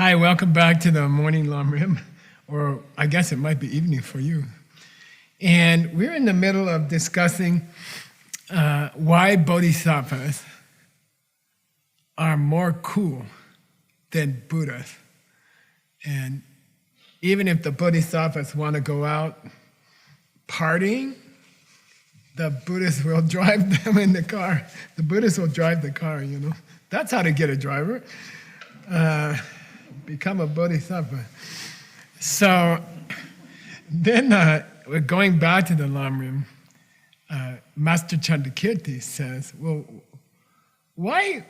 Hi, welcome back to the morning Lamrim, or I guess it might be evening for you. And we're in the middle of discussing why bodhisattvas are more cool than Buddhas. And even if the bodhisattvas want to go out partying, the Buddhists will drive them in the car. The Buddhists will drive the car, you know. That's how to get a driver. Become a bodhisattva. So then we're going back to the Lamrim. Master Chandakirti says, well, why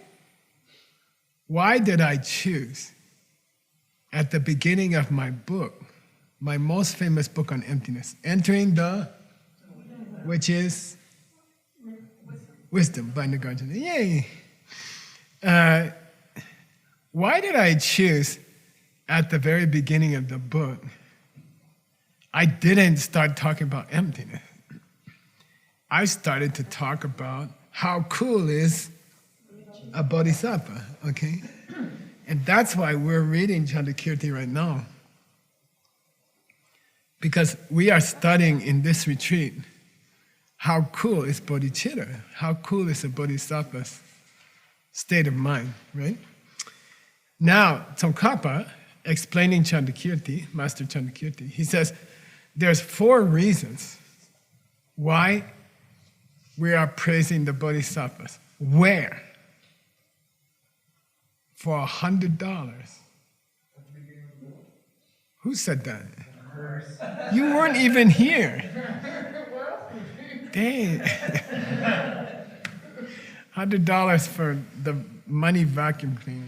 did I choose at the beginning of my book, my most famous book on emptiness, Entering the, which is Wisdom by Nagarjuna. Yay! Why did I choose at the very beginning of the book? I didn't start talking about emptiness. I started to talk about how cool is a bodhisattva, okay? And that's why we're reading Chandakirti right now. Because we are studying in this retreat how cool is bodhicitta, how cool is a bodhisattva's state of mind, right? Now, Tsongkhapa, explaining Chandakirti, Master Chandakirti, he says there's 4 reasons why we are praising the bodhisattvas. Where? For $100. Who said that? You weren't even here. Dang. $100 for the money vacuum cleaner.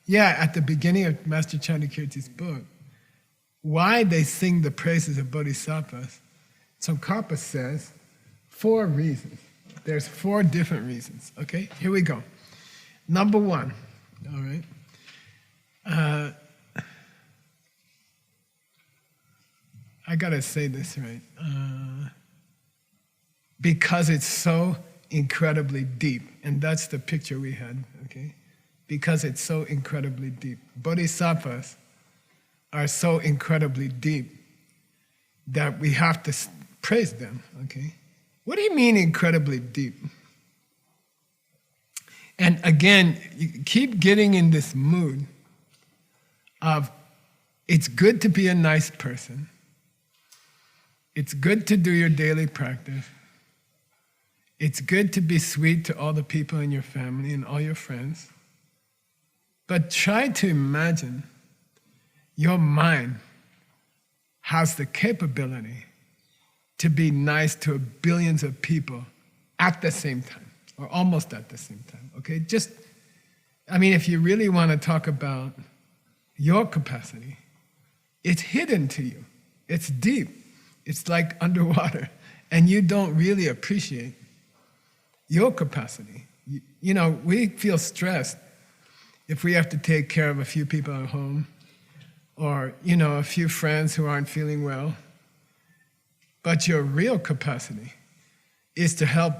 Yeah, at the beginning of Master Chandakirti's book, why they sing the praises of bodhisattvas, Tsongkhapa says 4 reasons. There's 4 different reasons, okay? Here we go. Number 1, all right? I gotta say this right. Because it's so incredibly deep, and that's the picture we had, okay? Because it's so incredibly deep. Bodhisattvas are so incredibly deep that we have to praise them, okay? What do you mean incredibly deep? And again, you keep getting in this mood of it's good to be a nice person. It's good to do your daily practice. It's good to be sweet to all the people in your family and all your friends. But try to imagine your mind has the capability to be nice to billions of people at the same time, or almost at the same time, okay? If you really want to talk about your capacity, it's hidden to you. It's deep. It's like underwater, and you don't really appreciate your capacity. You know, we feel stressed if we have to take care of a few people at home, or, you know, a few friends who aren't feeling well. But your real capacity is to help.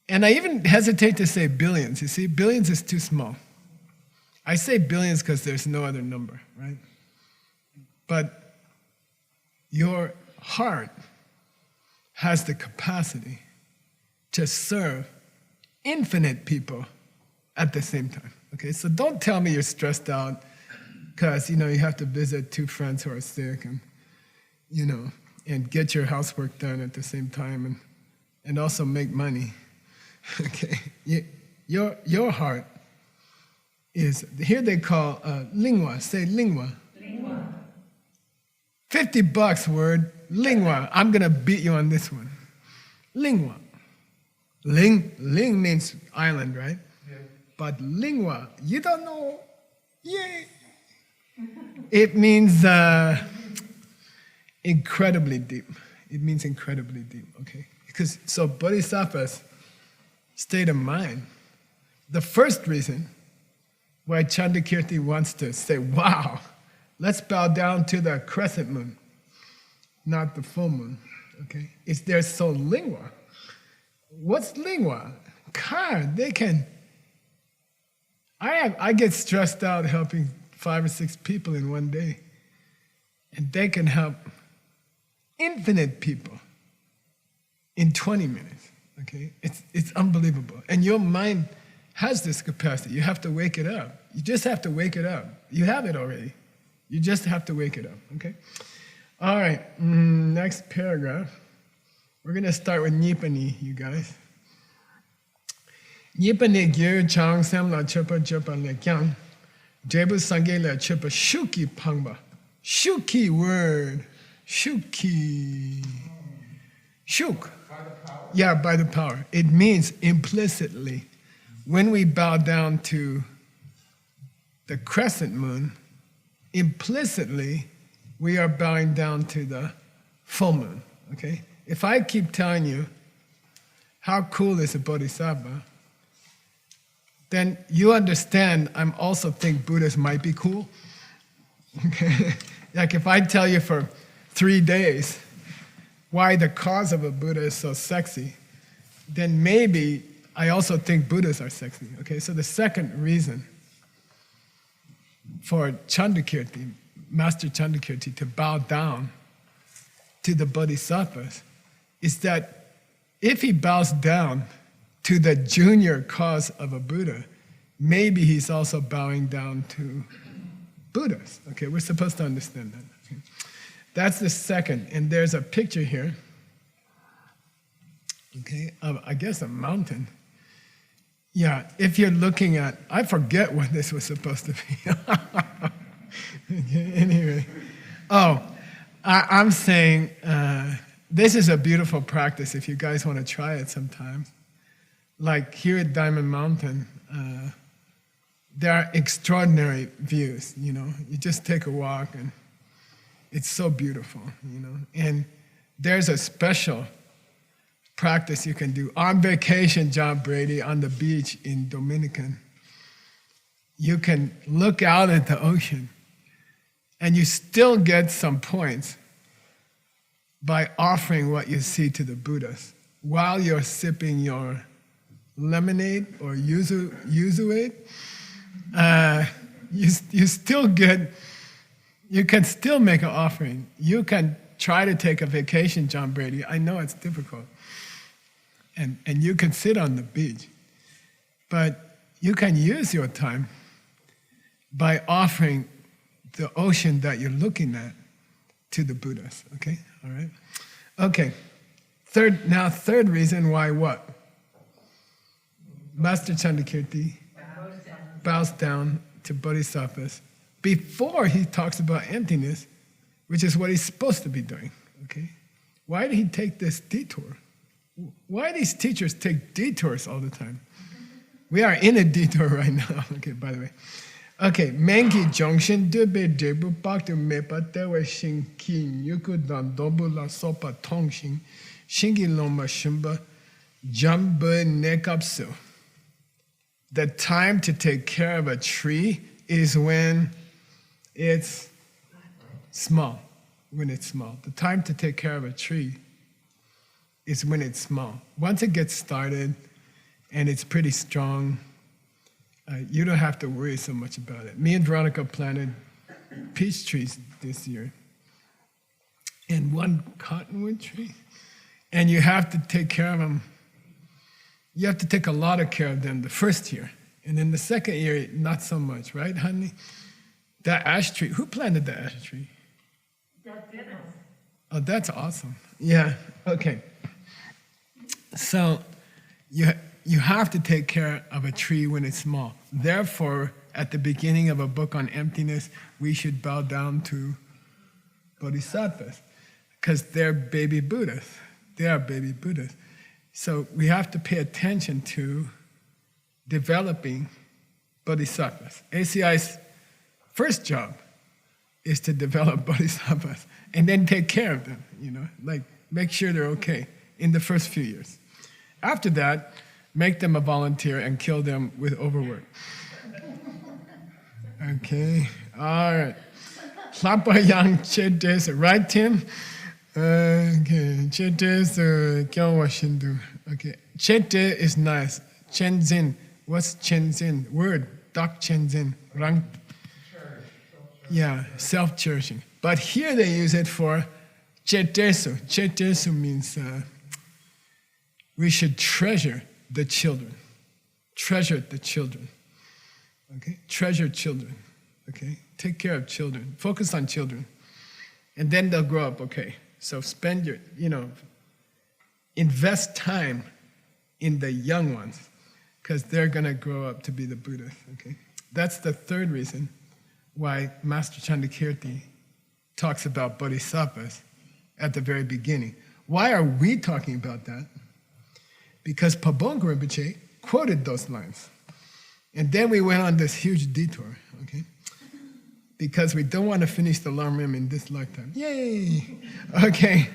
And I even hesitate to say billions. You see, billions is too small. I say billions because there's no other number, right? But your heart has the capacity to serve infinite people at the same time, okay? So don't tell me you're stressed out because, you know, you have to visit 2 friends who are sick and, you know, and get your housework done at the same time and also make money, okay? Your heart is, here they call lingua, say lingua. Lingua. $50 word, lingua. I'm gonna beat you on this one. Lingua. Ling means island, right? Yeah. But lingua, you don't know, yay. It means incredibly deep. It means incredibly deep, okay? Because, so bodhisattva's state of mind, the first reason why Chandakirti wants to say, wow, let's bow down to the crescent moon, not the full moon, okay? Is they're so lingua. What's lingua? God, they can I get stressed out helping 5 or 6 people in one day. And they can help infinite people in 20 minutes. Okay? It's unbelievable. And your mind has this capacity. You have to wake it up. You just have to wake it up. You have it already. You just have to wake it up. Okay? All right. Next paragraph. We're going to start with Nipani, you guys. Nipani gyu chang sem la chepa chepa le kyang. Jebu sange la chepa shuki pangba. Shuki word. Shuki. Shuk. Yeah, by the power. It means implicitly. When we bow down to the crescent moon, implicitly we are bowing down to the full moon. Okay? If I keep telling you how cool is a bodhisattva, then you understand I'm also think Buddhas might be cool. Okay? Like if I tell you for 3 days why the cause of a Buddha is so sexy, then maybe I also think Buddhas are sexy. Okay, so the second reason for Chandrakirti, Master Chandrakirti, to bow down to the bodhisattvas is that if he bows down to the junior cause of a Buddha, maybe he's also bowing down to Buddhas. Okay, we're supposed to understand that. Okay. That's the second, and there's a picture here, okay, of, I guess, a mountain. Yeah, if you're looking at, I forget what this was supposed to be. Okay, anyway. Oh, I'm saying this is a beautiful practice if you guys want to try it sometime. Like here at Diamond Mountain, there are extraordinary views, you know. You just take a walk and it's so beautiful, you know. And there's a special practice you can do. On vacation, John Brady, on the beach in Dominican, you can look out at the ocean and you still get some points by offering what you see to the Buddhas while you're sipping your lemonade or yuzuade. You still get, you can still make an offering. You can try to take a vacation, John Brady. I know it's difficult. And you can sit on the beach. But you can use your time by offering the ocean that you're looking at to the Buddhas. Okay? All right? Okay. Third reason why what? Master Chandrakirti bows down to bodhisattvas before he talks about emptiness, which is what he's supposed to be doing. Okay? Why did he take this detour? Why do these teachers take detours all the time? We are in a detour right now. Okay, by the way. Okay, Mengi Jongshin Dube Debu Baktu Mepa Tewe Shin Kin Yuku Dan Dobu La Sopa Tongshin Shingi Loma Shumba Jamba Nekapsu. The time to take care of a tree is when it's small. When it's small. The time to take care of a tree is when it's small. Once it gets started and it's pretty strong, you don't have to worry so much about it. Me and Veronica planted peach trees this year and 1 cottonwood tree. And you have to take care of them. You have to take a lot of care of them the first year. And then the second year, not so much, right, honey? That ash tree, who planted the ash tree? Oh, that's awesome. Yeah, okay. So you have to take care of a tree when it's small. Therefore, at the beginning of a book on emptiness, we should bow down to bodhisattvas because they're baby Buddhas. They are baby Buddhas. So we have to pay attention to developing bodhisattvas. ACI's first job is to develop bodhisattvas and then take care of them, you know, like make sure they're okay in the first few years. After that, make them a volunteer and kill them with overwork. Okay, all right. Lapa yang chetes, right, Tim? Okay, chetes kyawa shindu. Okay, chete is nice. Chenzin, what's chenzin? Word, dak chenzen, rang. Yeah, self-cherishing. But here they use it for chetesu. Chetesu means we should treasure the children. Treasure the children. Okay? Treasure children. Okay? Take care of children. Focus on children. And then they'll grow up, okay. So spend your, invest time in the young ones, because they're going to grow up to be the Buddhas, okay? That's the third reason why Master Chandakirti talks about bodhisattvas at the very beginning. Why are we talking about that? Because Pabongka Rinpoche quoted those lines. And then we went on this huge detour, okay? Because we don't want to finish the Lam Rim in this lifetime. Yay! Okay.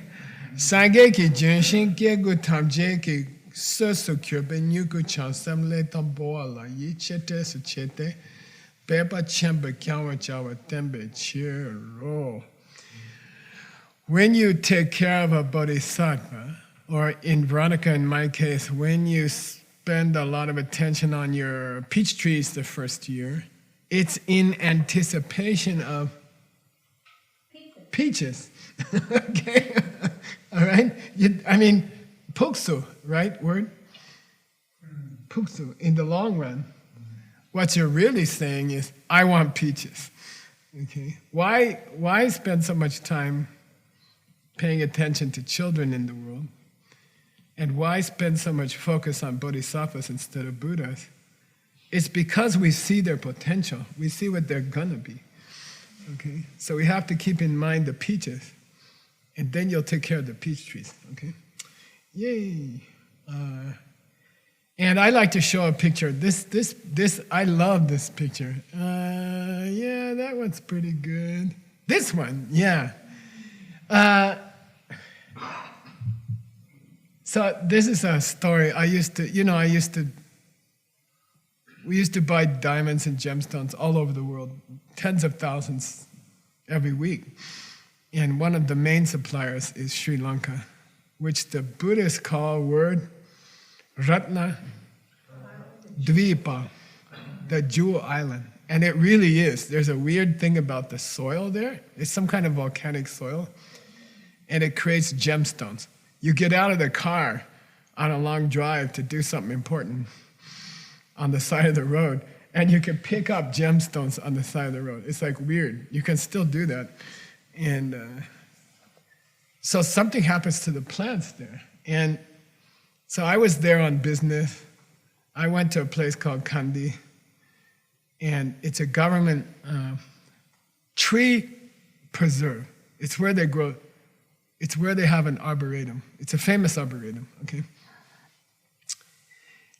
Sangye ki junshin kye gu tamje ki susu kyurbe nyuku chan samle tamboa la yi chete su chete beba chemba kyawa chawa tembe chiro. When you take care of a bodhisattva, or in Veronica, in my case, when you spend a lot of attention on your peach trees the first year, it's in anticipation of peaches. Okay? All right? Puksu, right word? Puksu, in the long run. What you're really saying is, I want peaches. Okay? Why spend so much time paying attention to children in the world? And why spend so much focus on bodhisattvas instead of Buddhas? It's because we see their potential. We see what they're gonna be. Okay? So we have to keep in mind the peaches, and then you'll take care of the peach trees. Okay? Yay! And I like to show a picture. This I love this picture. Yeah, that one's pretty good. This one, yeah. So this is a story. We used to buy diamonds and gemstones all over the world, tens of thousands every week. And one of the main suppliers is Sri Lanka, which the Buddhists call word Ratna Dvipa, the jewel island. And it really is. There's a weird thing about the soil there. It's some kind of volcanic soil, and it creates gemstones. You get out of the car on a long drive to do something important on the side of the road, and you can pick up gemstones on the side of the road. It's like weird. You can still do that. And so something happens to the plants there. And so I was there on business. I went to a place called Kandi, and it's a government tree preserve. It's where they grow. It's where they have an arboretum. It's a famous arboretum, okay?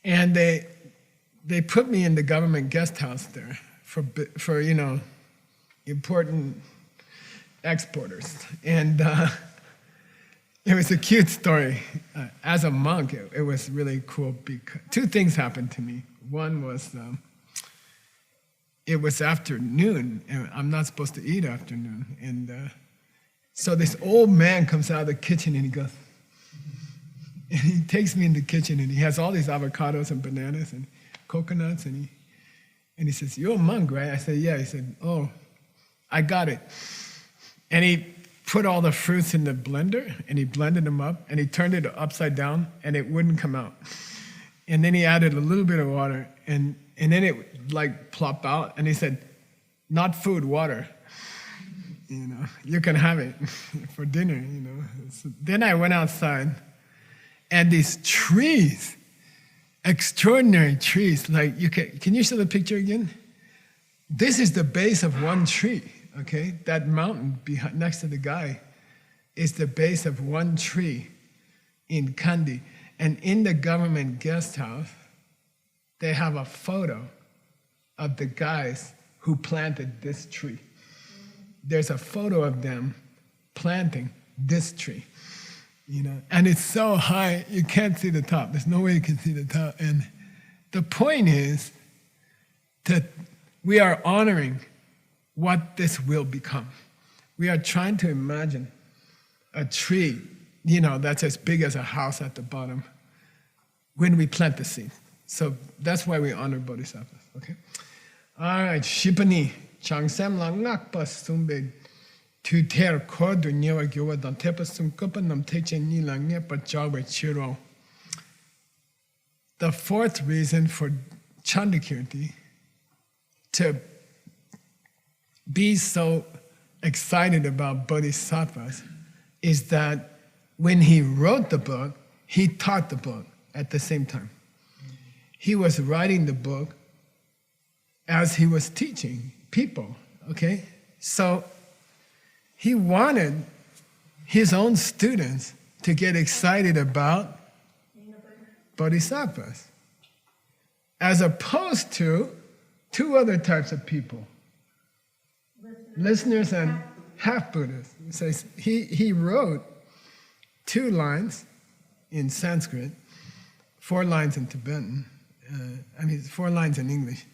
And they put me in the government guest house there for important exporters. And it was a cute story. As a monk, it was really cool because two things happened to me. One was it was afternoon, and I'm not supposed to eat afternoon. And so this old man comes out of the kitchen and he goes, and he takes me in the kitchen and he has all these avocados and bananas and coconuts, and he says, "You're a monk, right?" I said, "Yeah." He said, "Oh, I got it." And he put all the fruits in the blender and he blended them up and he turned it upside down and it wouldn't come out. And then he added a little bit of water and then it would like plop out, and he said, "Not food, water. You can have it for dinner, So then I went outside, and these trees, extraordinary trees, like can you show the picture again? This is the base of one tree, okay? That mountain next to the guy is the base of one tree in Kandi. And in the government guest house, they have a photo of the guys who planted this tree. There's a photo of them planting this tree, and it's so high you can't see the top. There's no way you can see the top. And the point is that we are honoring what this will become. We are trying to imagine a tree, that's as big as a house at the bottom when we plant the seed. So that's why we honor bodhisattvas, okay? All right, Shipani, Changsam Lang Nakpa Sumbe, Tu Ter Kodu Nyewa Gyowa Dan Tepa Sum Kupanam Teche Nilang Nepa Jawe Chiro. The fourth reason for Chandakirti to be so excited about bodhisattvas is that when he wrote the book, he taught the book at the same time. He was writing the book as he was teaching people, okay? So he wanted his own students to get excited about bodhisattvas, as opposed to two other types of people, listeners and half-Buddhists. So he wrote 2 lines in Sanskrit, 4 lines in Tibetan, 4 lines in English,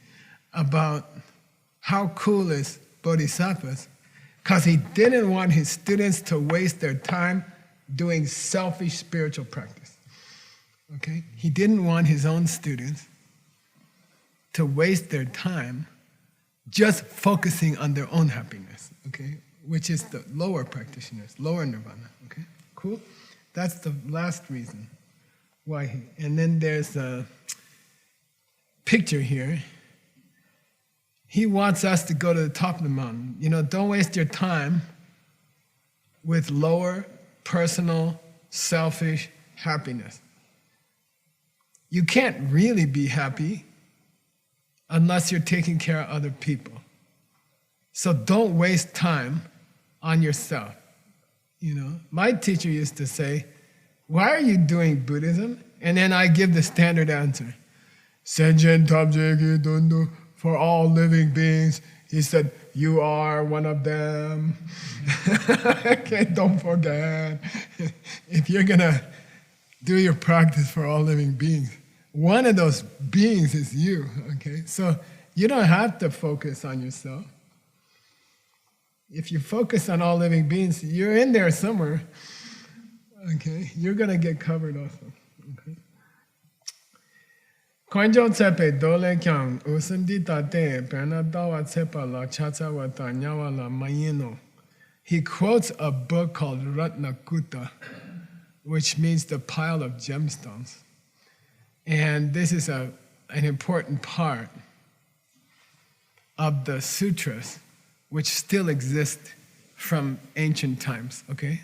about how cool is bodhisattvas, because he didn't want his students to waste their time doing selfish spiritual practice. Okay? He didn't want his own students to waste their time just focusing on their own happiness, okay? Which is the lower practitioners, lower nirvana, okay? Cool? That's the last reason why he. And then there's a picture here. He wants us to go to the top of the mountain. Don't waste your time with lower, personal, selfish happiness. You can't really be happy unless you're taking care of other people. So don't waste time on yourself. My teacher used to say, "Why are you doing Buddhism?" And then I give the standard answer. Senjen Tabjegi Dundu, for all living beings. He said, "You are one of them." Okay, don't forget. If you're gonna do your practice for all living beings, one of those beings is you, okay? So you don't have to focus on yourself. If you focus on all living beings, you're in there somewhere, okay? You're gonna get covered also, okay? Koinjo tsepe dole kyang usandi tate perna dawa tsepa la chacha wata nyawa la mayino. He quotes a book called Ratnakuta, which means the pile of gemstones. And this is an important part of the sutras, which still exist from ancient times, okay?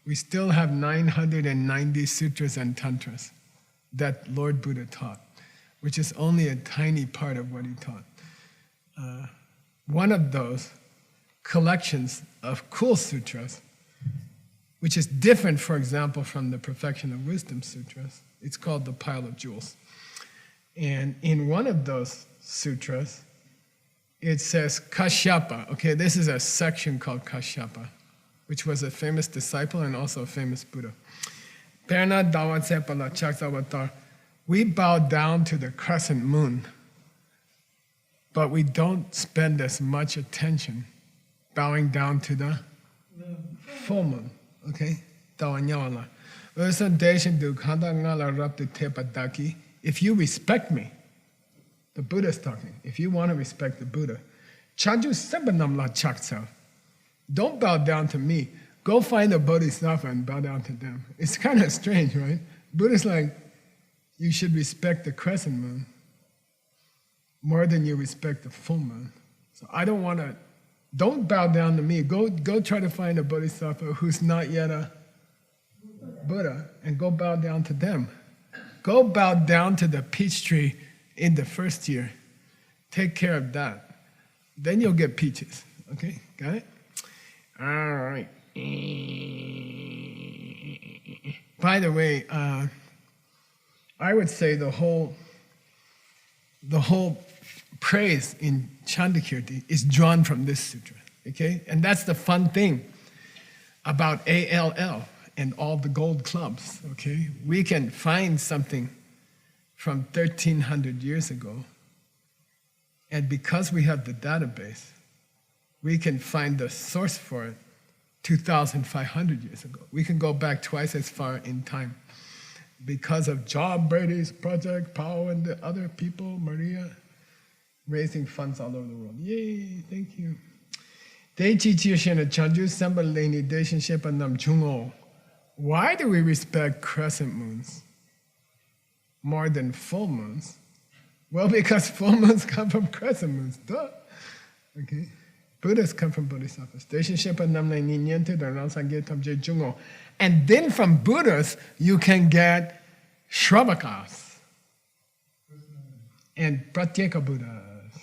We still have 990 sutras and tantras that Lord Buddha taught, which is only a tiny part of what he taught. One of those collections of cool sutras, which is different, for example, from the Perfection of Wisdom sutras. It's called the Pile of Jewels. And in one of those sutras, it says Kashyapa. Okay, this is a section called Kashyapa, which was a famous disciple and also a famous Buddha. Perna Dawatsepala Chaksavatar. We bow down to the crescent moon, but we don't spend as much attention bowing down to the full moon. Okay? If you respect me, the Buddha is talking. If you want to respect the Buddha, don't bow down to me. Go find a bodhisattva and bow down to them. It's kind of strange, right? Buddha's like, you should respect the crescent moon more than you respect the full moon. So don't bow down to me. Go try to find a bodhisattva who's not yet a Buddha and go bow down to them. Go bow down to the peach tree in the first year. Take care of that. Then you'll get peaches. Okay, got it? All right. By the way, I would say the whole praise in Chandakirti is drawn from this sutra, okay? And that's the fun thing about ALL and all the gold clubs, okay? We can find something from 1,300 years ago, and because we have the database, we can find the source for it 2,500 years ago. We can go back twice as far in time. Because of John Brady's project, Paul and the other people, Maria, raising funds all over the world. Yay, thank you. Why do we respect crescent moons more than full moons? Well, because full moons come from crescent moons. Duh. Okay. Buddhas come from bodhisattvas. And then from Buddhas, you can get Shravakas and Pratyeka Buddhas.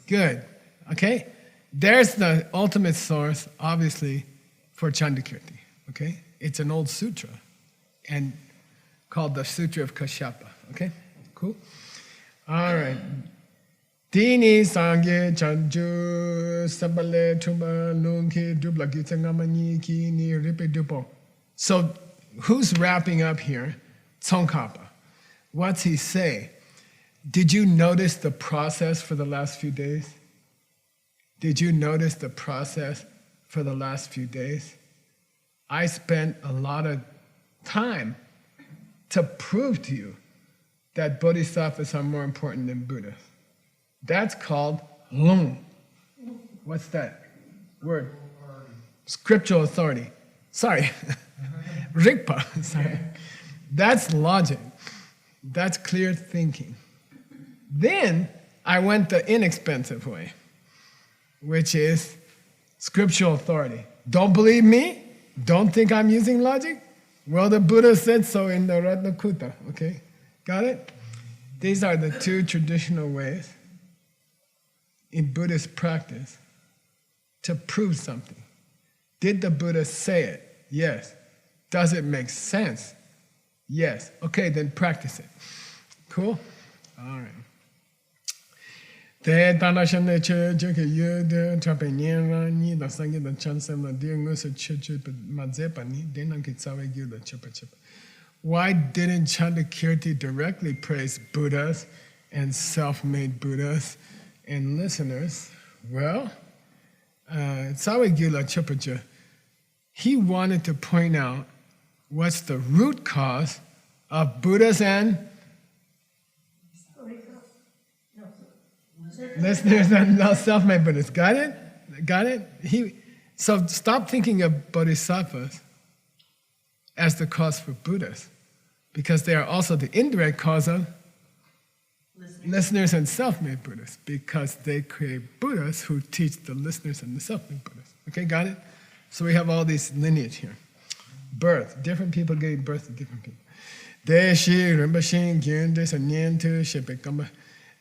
Good. Okay? There's the ultimate source, obviously, for Chandakirti. Okay? It's an old sutra and called the Sutra of Kashyapa. Okay? Cool? All right. Dini sangye chanju sabale tuba lunki dubla gitangamani ki ni ripe dupo. So who's wrapping up here? Tsongkhapa. What's he say? Did you notice the process for the last few days? Did you notice the process for the last few days? I spent a lot of time to prove to you that bodhisattvas are more important than Buddhas. That's called lung. What's that word? Scriptural authority. Sorry. Rigpa. Sorry. That's logic. That's clear thinking. Then I went the inexpensive way, which is scriptural authority. Don't believe me? Don't think I'm using logic? Well, the Buddha said so in the Ratnakutta. Okay? Got it? These are the two traditional ways in Buddhist practice to prove something. Did the Buddha say it? Yes. Does it make sense? Yes. Okay, then practice it. Cool? All right. Why didn't Chandakirti directly praise Buddhas and self-made Buddhas and listeners? Well, Tsawegyula Chöpache, he wanted to point out what's the root cause of Buddhas and listeners and self-made Buddhas. Got it? Got it? So stop thinking of bodhisattvas as the cause for Buddhas, because they are also the indirect cause of listeners and self-made Buddhas, because they create Buddhas who teach the listeners and the self-made Buddhas. Okay, got it? So we have all these lineage here. Birth, different people gave birth to different people.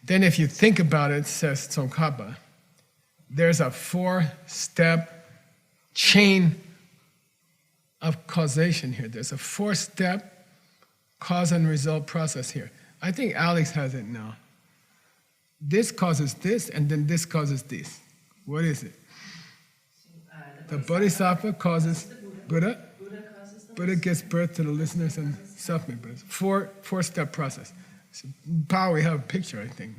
Then if you think about it, says Tsongkhapa, there's a 4-step chain of causation here. There's a 4-step cause and result process here. I think Alex has it now. This causes this, and then this causes this. What is it? The bodhisattva causes Buddha. Buddha gives birth to the listeners and self-made Buddhas. 4-step process. So, we have a picture, I think.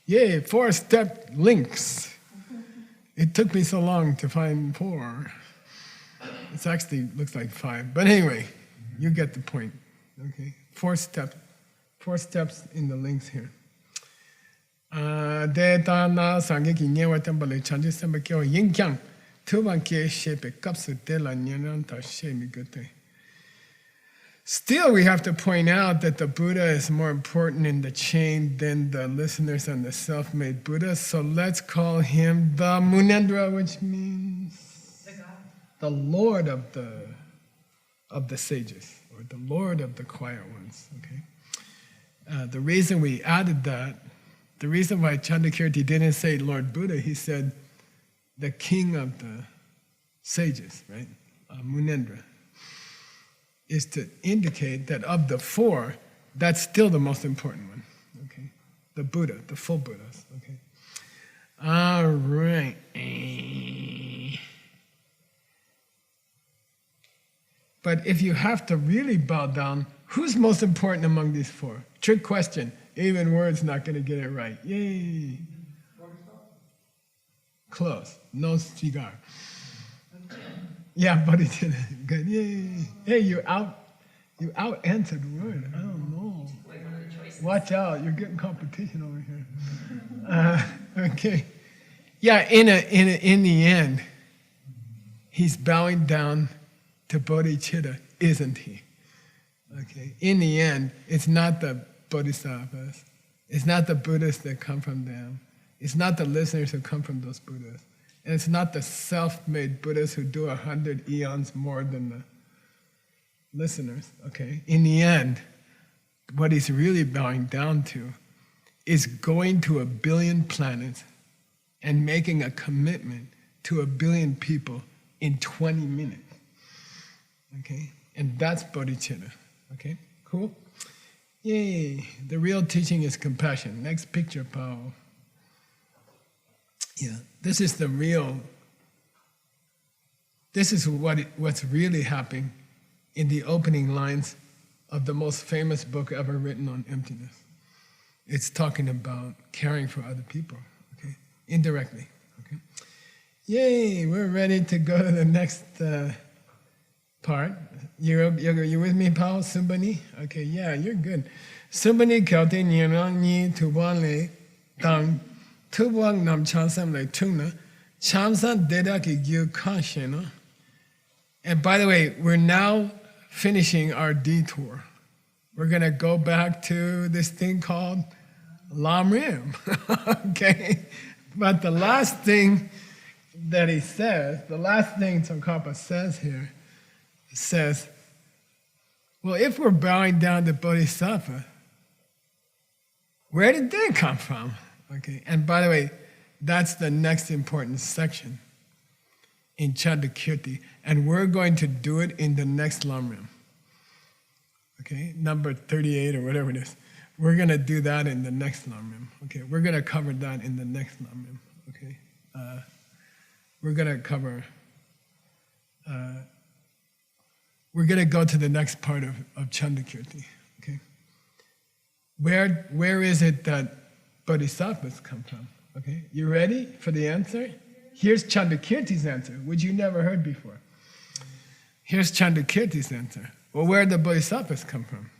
Yay, 4-step links. It took me so long to find 4. It actually looks like 5. But anyway, you get the point. Okay, 4 steps in the links here. Still, we have to point out that the Buddha is more important in the chain than the listeners and the self-made Buddhas. So let's call him the Munendra, which means the Lord of the sages, or the Lord of the quiet ones. Okay. The reason we added that, the reason why Chandakirti didn't say Lord Buddha, he said the king of the sages, right? Munendra, is to indicate that of the 4, that's still the most important one. Okay, the Buddha, the full Buddhas. Okay. All right. But if you have to really bow down, who's most important among these 4? Trick question. Even Word's not going to get it right. Yay. Close. No cigar. Yeah, but he did it. Good. Yay. Hey, you out answered Word. I don't know. Watch out, you're getting competition over here. Okay. Yeah, in the end, he's bowing down to bodhicitta, isn't he? Okay. In the end, it's not the bodhisattvas. It's not the Buddhists that come from them. It's not the listeners who come from those Buddhas. And it's not the self-made Buddhists who do 100 eons more than the listeners. Okay. In the end, what he's really bowing down to is going to 1 billion planets and making a commitment to 1 billion people in 20 minutes. Okay? And that's bodhicitta. Okay? Cool? Yay! The real teaching is compassion. Next picture, Pao. Yeah, this is the real, this is what's really happening in the opening lines of the most famous book ever written on emptiness. It's talking about caring for other people, okay? Indirectly, okay? Yay, we're ready to go to the next part. You with me, Paul? Sumbani? Okay, yeah, you're good. Sumbani kyaute nyerang ni tubuan le tang tubuan nam chansam le tungna chamsan deda ki gyu kanshin. And by the way, we're now finishing our detour. We're going to go back to this thing called Lam Rim. Okay? But the last thing that he says, the last thing Tsongkhapa says here, says, well, if we're bowing down to Bodhisattva, where did they come from? Okay? And by the way, that's the next important section in Chandakirti, and we're going to do it in the next Lamrim. Okay, number 38 or whatever it is. We're going to do that in the next Lamrim. Okay, we're going to cover that in the next Lamrim. Okay, we're going to cover. We're going to go to the next part of Chandakirti. Okay, where is it that bodhisattvas come from? Okay, you ready for the answer? Here's Chandakirti's answer, which you never heard before. Here's Chandakirti's answer. Well, where did the bodhisattvas come from?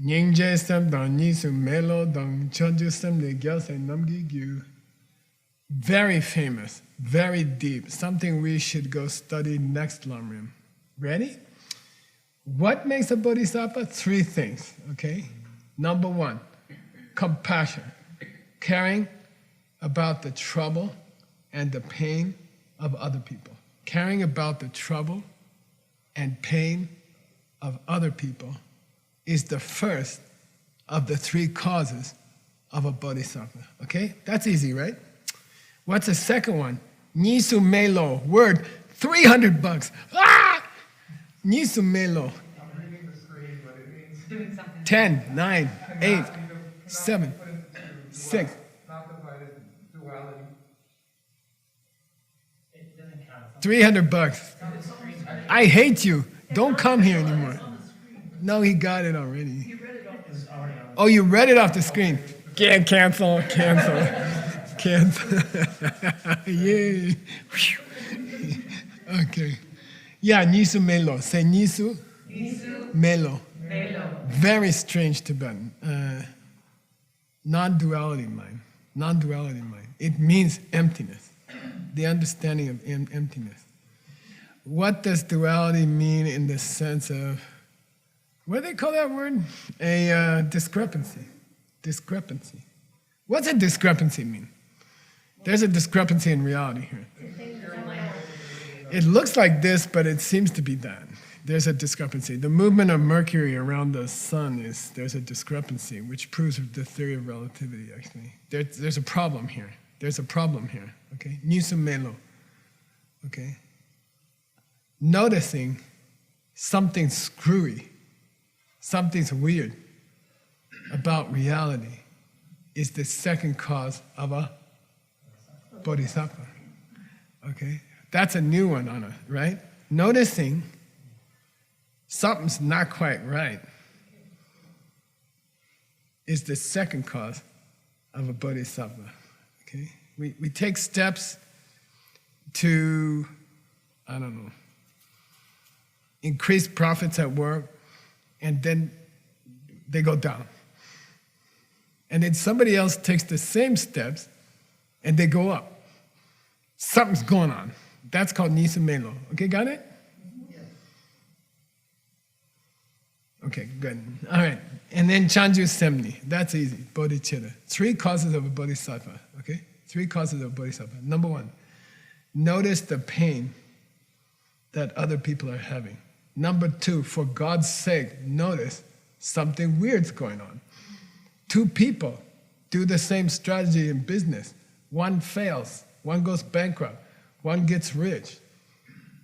Nyingje sam dang nisu melo dang chanju sam le gyase namgi gyu. Very famous, very deep, something we should go study next Lamrim. Ready? What makes a bodhisattva? 3 things, okay? Number 1, compassion, caring about the trouble and the pain of other people. Caring about the trouble and pain of other people is the first of the 3 causes of a bodhisattva. Okay? That's easy, right? What's the second one? Nisu melo. Word, $300. Ah! Nisu melo. I'm reading the screen, but it means 10, 9, 8, 7, 6. not divided duality. It doesn't count. $300. I hate you. Don't come here anymore. No, he got it already. Oh, you read it off the screen. Can't cancel. Yay. Okay. Yeah, Nisu Melo. Say Nisu. Nisu Melo. Melo. Very strange Tibetan. Non-duality mind. Non-duality mind. It means emptiness. The understanding of emptiness. What does duality mean in the sense of, what do they call that word? A discrepancy. Discrepancy. What's a discrepancy mean? There's a discrepancy in reality here. It looks like this, but it seems to be that. There's a discrepancy. The movement of Mercury around the sun there's a discrepancy, which proves the theory of relativity, actually. There's a problem here. There's a problem here, okay? Nisu Melo, okay? Noticing something screwy, something's weird about reality is the second cause of a bodhisattva, okay? That's a new one on it, right? Noticing something's not quite right is the second cause of a bodhisattva, okay? We take steps to, I don't know, increase profits at work, and then they go down. and then somebody else takes the same steps and they go up. Something's going on. That's called Nisumelo. Okay, got it? Okay, good. All right. And then Chanju Semni. That's easy. Bodhicitta. 3 causes of a bodhisattva. Okay? 3 causes of a bodhisattva. Number 1, notice the pain that other people are having. Number 2, for God's sake, notice something weird's going on. 2 people do the same strategy in business. One fails, one goes bankrupt, one gets rich.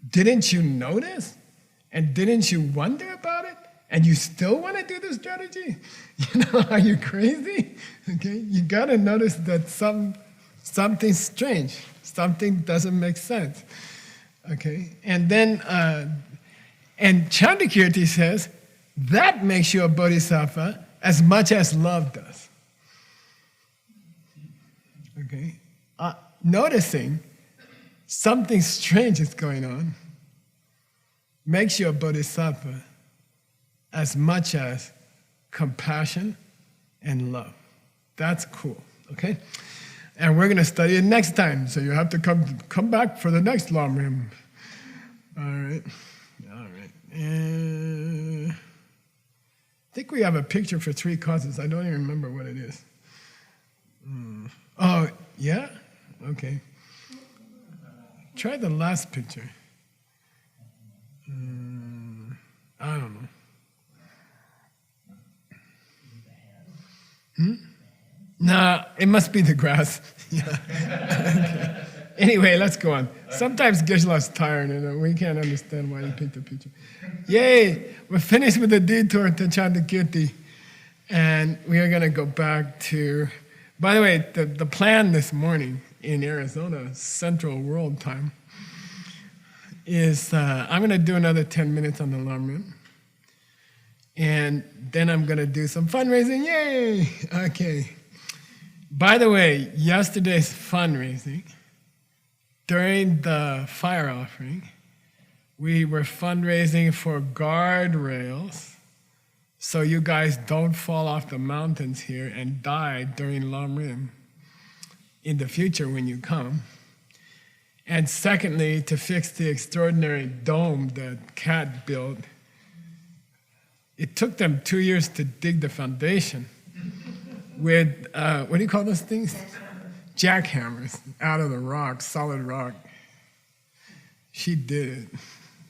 Didn't you notice? And didn't you wonder about it? And you still want to do the strategy? You know, are you crazy? Okay, you got to notice that something's strange, something doesn't make sense. Okay, and then, and Chandakirti says, that makes you a bodhisattva as much as love does. Okay, noticing something strange is going on makes you a bodhisattva as much as compassion and love. That's cool, okay? And we're going to study it next time, so you have to come back for the next Lam Rim. All right. I think we have a picture for 3 causes. I don't even remember what it is. Oh, yeah? Okay. Try the last picture. I don't know. Nah, it must be the grass. Yeah. Okay. Anyway, let's go on. Sometimes Geshe-la's tired and we can't understand why he picked the picture. Yay! We're finished with the detour to Chandakirti. And we are going to go back to... By the way, the plan this morning in Arizona, Central World Time, is I'm going to do another 10 minutes on the Lam Rim. And then I'm going to do some fundraising. Yay! Okay. By the way, yesterday's fundraising, during the fire offering, we were fundraising for guardrails so you guys don't fall off the mountains here and die during Lam Rim in the future when you come. And secondly, to fix the extraordinary dome that Kat built. It took them 2 years to dig the foundation with, what do you call those things? Jackhammers out of the rock, solid rock. She did it.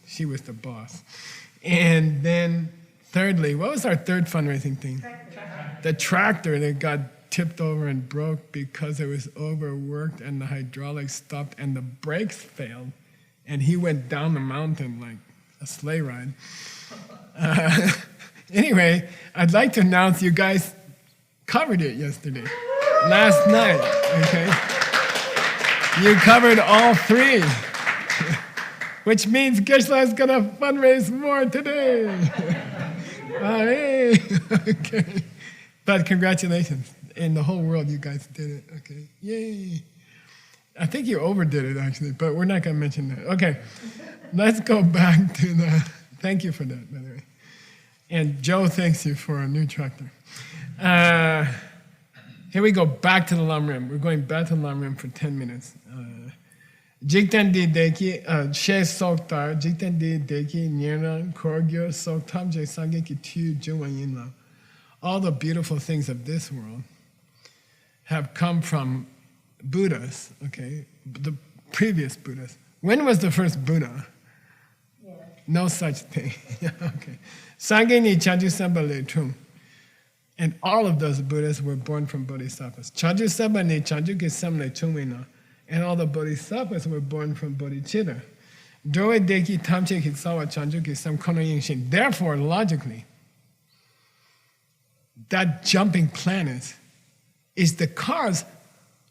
She was the boss. And then thirdly, what was our third fundraising thing? The tractor that got tipped over and broke because it was overworked and the hydraulics stopped and the brakes failed. And he went down the mountain like a sleigh ride. Anyway, I'd like to announce you guys covered it yesterday, last night, okay? You covered all 3, which means Geshe-la is going to fundraise more today. Hey. Okay. But congratulations. In the whole world, you guys did it, okay? Yay. I think you overdid it, actually, but we're not going to mention that. Okay, let's go back to the... Thank you for that, by the way. And Joe thanks you for a new tractor. Here we go, back to the Lam Rim. We're going back to the Lam Rim for 10 minutes. Jikten di deki, she soktar, jikten di deki, nyeran, korgyo, soktam, je sange ki tu juwan yin la. All the beautiful things of this world have come from Buddhas, okay? The previous Buddhas. When was the first Buddha? Yeah. No such thing. Okay. Sangye ni Chanju Samba le chung. And all of those Buddhas were born from bodhisattvas. Chanju Samba ni Chanju ki sam le chung na. And all the bodhisattvas were born from bodhicitta. Doe deki tamche ki sawa Chanju ki sam kono yin shin. Therefore, logically, that jumping planet is the cause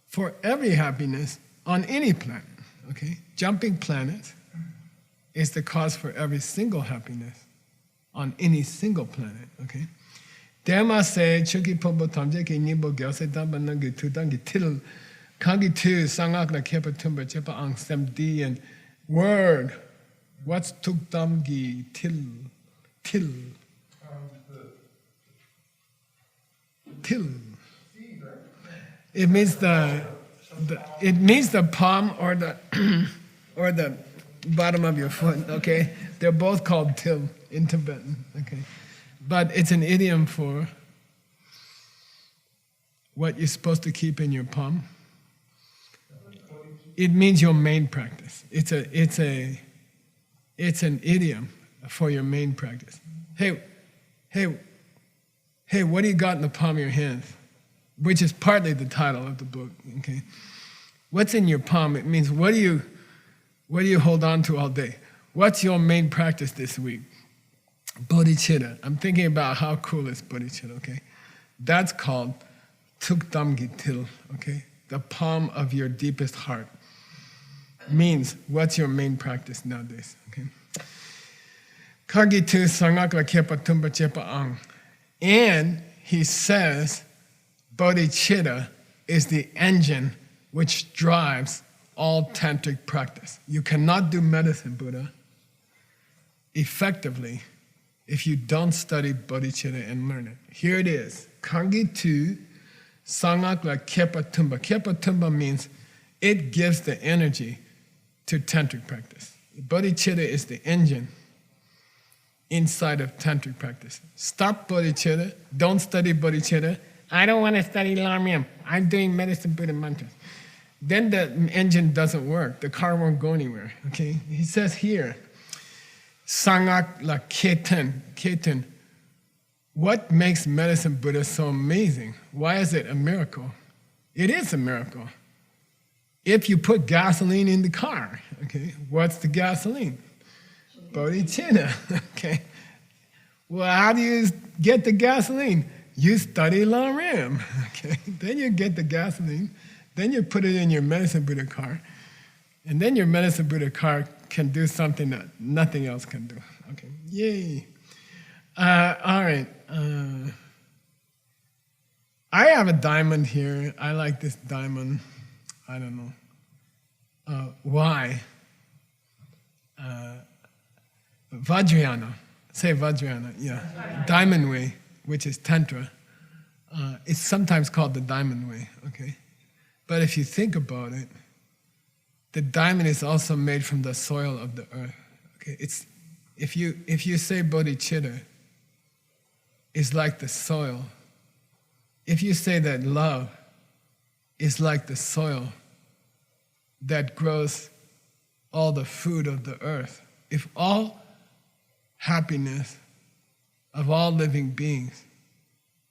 for every happiness on any planet. Okay? Jumping planet is the cause for every single happiness on any single planet. Okay? Dema se chuki pombo tamje ki nibo gyose damba nangi tudangi til kangi tu sangak na kepa tumba chepa ang semdi and word. What's tukdamgi til? Til. Till. It means it means the palm or the or the bottom of your foot. Okay, they're both called til in Tibetan. Okay, but it's an idiom for what you're supposed to keep in your palm. It means your main practice. It's an idiom for your main practice. Hey, what do you got in the palm of your hands? Which is partly the title of the book. Okay, what's in your palm? It means what do you hold on to all day? What's your main practice this week? Bodhicitta. I'm thinking about how cool is bodhicitta. Okay, that's called tukdamgi til. Okay, the palm of your deepest heart. Means what's your main practice nowadays? Okay. Kagitu sangakla kepa tumba chepa ang. And he says bodhicitta is the engine which drives all tantric practice. You cannot do medicine, Buddha, effectively if you don't study bodhicitta and learn it. Here it is. Kagitu sangakla kepa tumba. Kepa tumba means it gives the energy to tantric practice. Bodhicitta is the engine inside of tantric practice. Stop bodhicitta, don't study bodhicitta. I don't want to study Lamrim. I'm doing medicine Buddha mantras. Then the engine doesn't work. The car won't go anywhere. Okay? He says here, Sangak la Ketan. Ketan. What makes medicine Buddha so amazing? Why is it a miracle? It is a miracle. If you put gasoline in the car, okay, what's the gasoline? Bodhicitta, okay. Well, how do you get the gasoline? You study Lamrim, okay. Then you get the gasoline, then you put it in your medicine Buddha car, and then your medicine Buddha car can do something that nothing else can do. Okay, yay. All right. I have a diamond here. I like this diamond. I don't know. Why? Vajrayana. Say Vajrayana, yeah. Diamond way, which is Tantra. It's sometimes called the diamond way, okay? But if you think about it, the diamond is also made from the soil of the earth. Okay, if you say bodhicitta is like the soil, if you say that love is like the soil that grows all the food of the earth, if all happiness of all living beings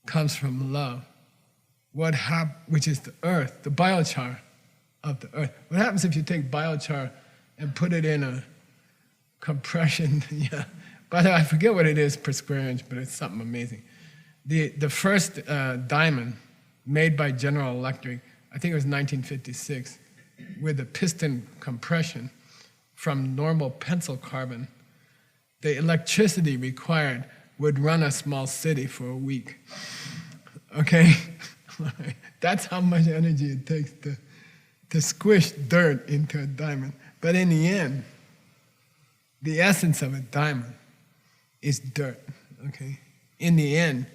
comes from love, which is the earth, the biochar of the earth. What happens if you take biochar and put it in a compression? Yeah. By the way, I forget what it is per square inch, but it's something amazing. The first diamond made by General Electric, I think it was 1956, with a piston compression from normal pencil carbon, the electricity required would run a small city for a week. Okay? That's how much energy it takes to squish dirt into a diamond. But in the end, the essence of a diamond is dirt. Okay? In the end,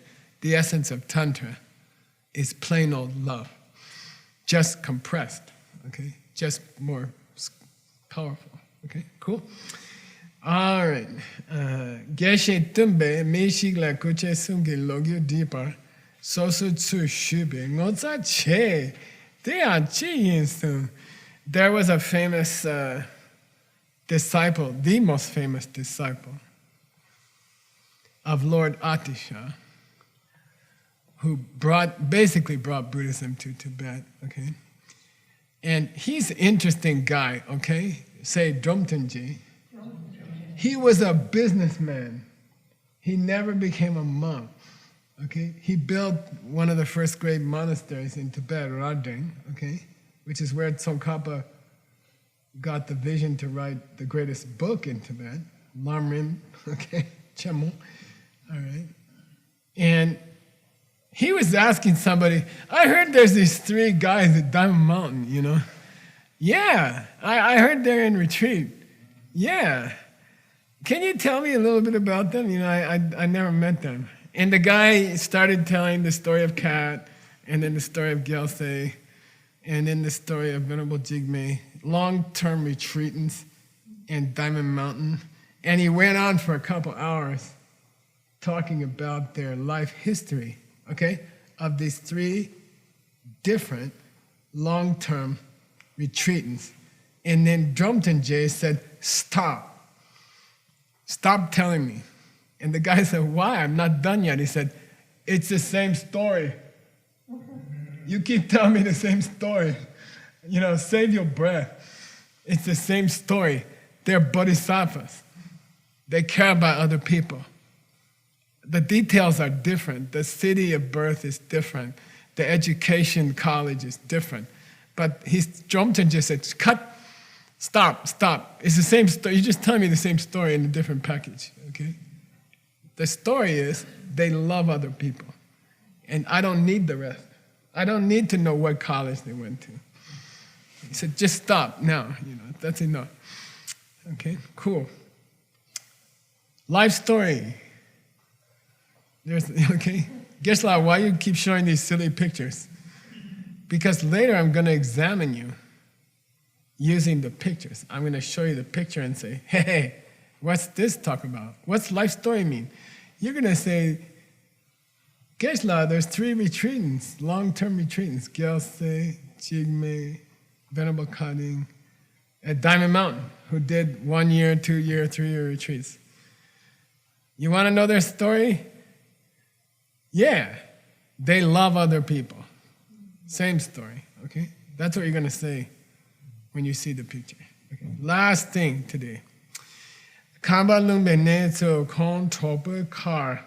the essence of Tantra is plain old love, just compressed. Okay? Just more powerful. Okay? Cool? All right. Geshe tumbe meshigla kuche sumge logyo deeper sosu tsu shube ngoza che they are chi. There was a famous disciple, the most famous disciple of Lord Atisha, who basically brought Buddhism to Tibet. Okay, and he's an interesting guy. Okay, say Dromtenji. He was a businessman. He never became a monk. Okay, he built one of the first great monasteries in Tibet, Rading, okay, which is where Tsongkhapa got the vision to write the greatest book in Tibet, Lamrim, okay, Chemo, all right. And he was asking somebody, I heard there's these 3 guys at Diamond Mountain, you know. Yeah, I heard they're in retreat. Yeah. Can you tell me a little bit about them? You know, I never met them. And the guy started telling the story of Cat and then the story of Gyaltse, and then the story of Venerable Jigme, long-term retreatants in Diamond Mountain. And he went on for a couple hours talking about their life history, okay, of these 3 different long-term retreatants. And then Drumton Jay said, stop telling me. And the guy said, why? I'm not done yet. He said, it's the same story. You keep telling me the same story. Save your breath. It's the same story. They're bodhisattvas. They care about other people. The details are different. The city of birth is different. The education college is different. But Drumton just said, stop. It's the same story. You're just telling me the same story in a different package, okay? The story is they love other people. And I don't need the rest. I don't need to know what college they went to. He said, just stop now. That's enough. Okay, cool. Life story. Okay, Geshe-la, why you keep showing these silly pictures? Because later I'm going to examine you using the pictures. I'm going to show you the picture and say, hey, what's this talk about? What's life story mean? You're going to say, Geshe-la, there's 3 retreatants, long-term retreatants, Gyaltse, Jigme, Venerable Kading, at Diamond Mountain, who did 1 year, 2 year, 3 year retreats. You want to know their story? Yeah, they love other people. Same story, okay? That's what you're going to say when you see the picture. Okay. Last thing today. Kamba lumbe ne so kon trope kar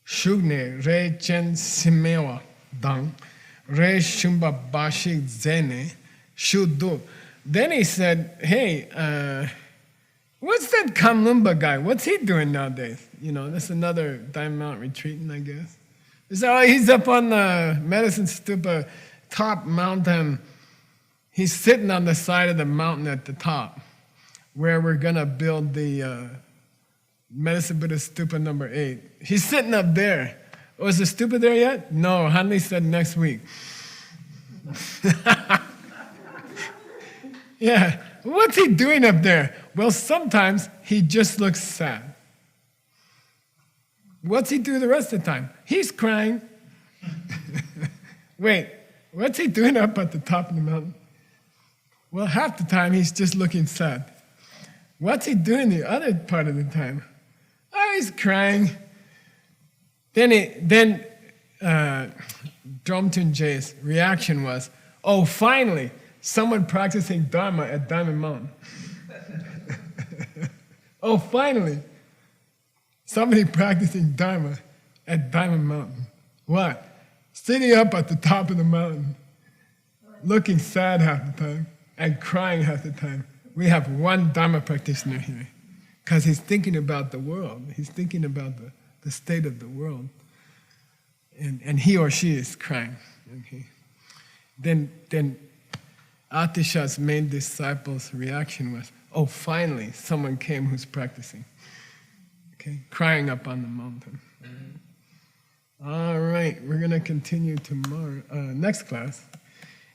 shugne re chen simewa dang re shumba bashik zene shudu. Then he said, hey, what's that Kamlumba guy? What's he doing nowadays? That's another Diamond Mountain retreatant, I guess. So he's up on the Medicine Stupa top mountain. He's sitting on the side of the mountain at the top, where we're going to build the Medicine Buddha Stupa number 8. He's sitting up there. Was the stupa there yet? No, Hanli said next week. Yeah, what's he doing up there? Well, sometimes he just looks sad. What's he do the rest of the time? He's crying. Wait, what's he doing up at the top of the mountain? Well, half the time he's just looking sad. What's he doing the other part of the time? Oh, he's crying. Then Drumton Jay's reaction was, oh, finally, someone practicing Dharma at Diamond Mountain. Oh, finally, somebody practicing Dharma at Diamond Mountain. What? Sitting up at the top of the mountain, looking sad half the time and crying half the time. We have one Dharma practitioner here because he's thinking about the world. He's thinking about the state of the world. And he or she is crying. Okay. Then Atisha's main disciple's reaction was, oh, finally, someone came who's practicing. Okay, crying up on the mountain. All right, we're going to continue tomorrow, next class.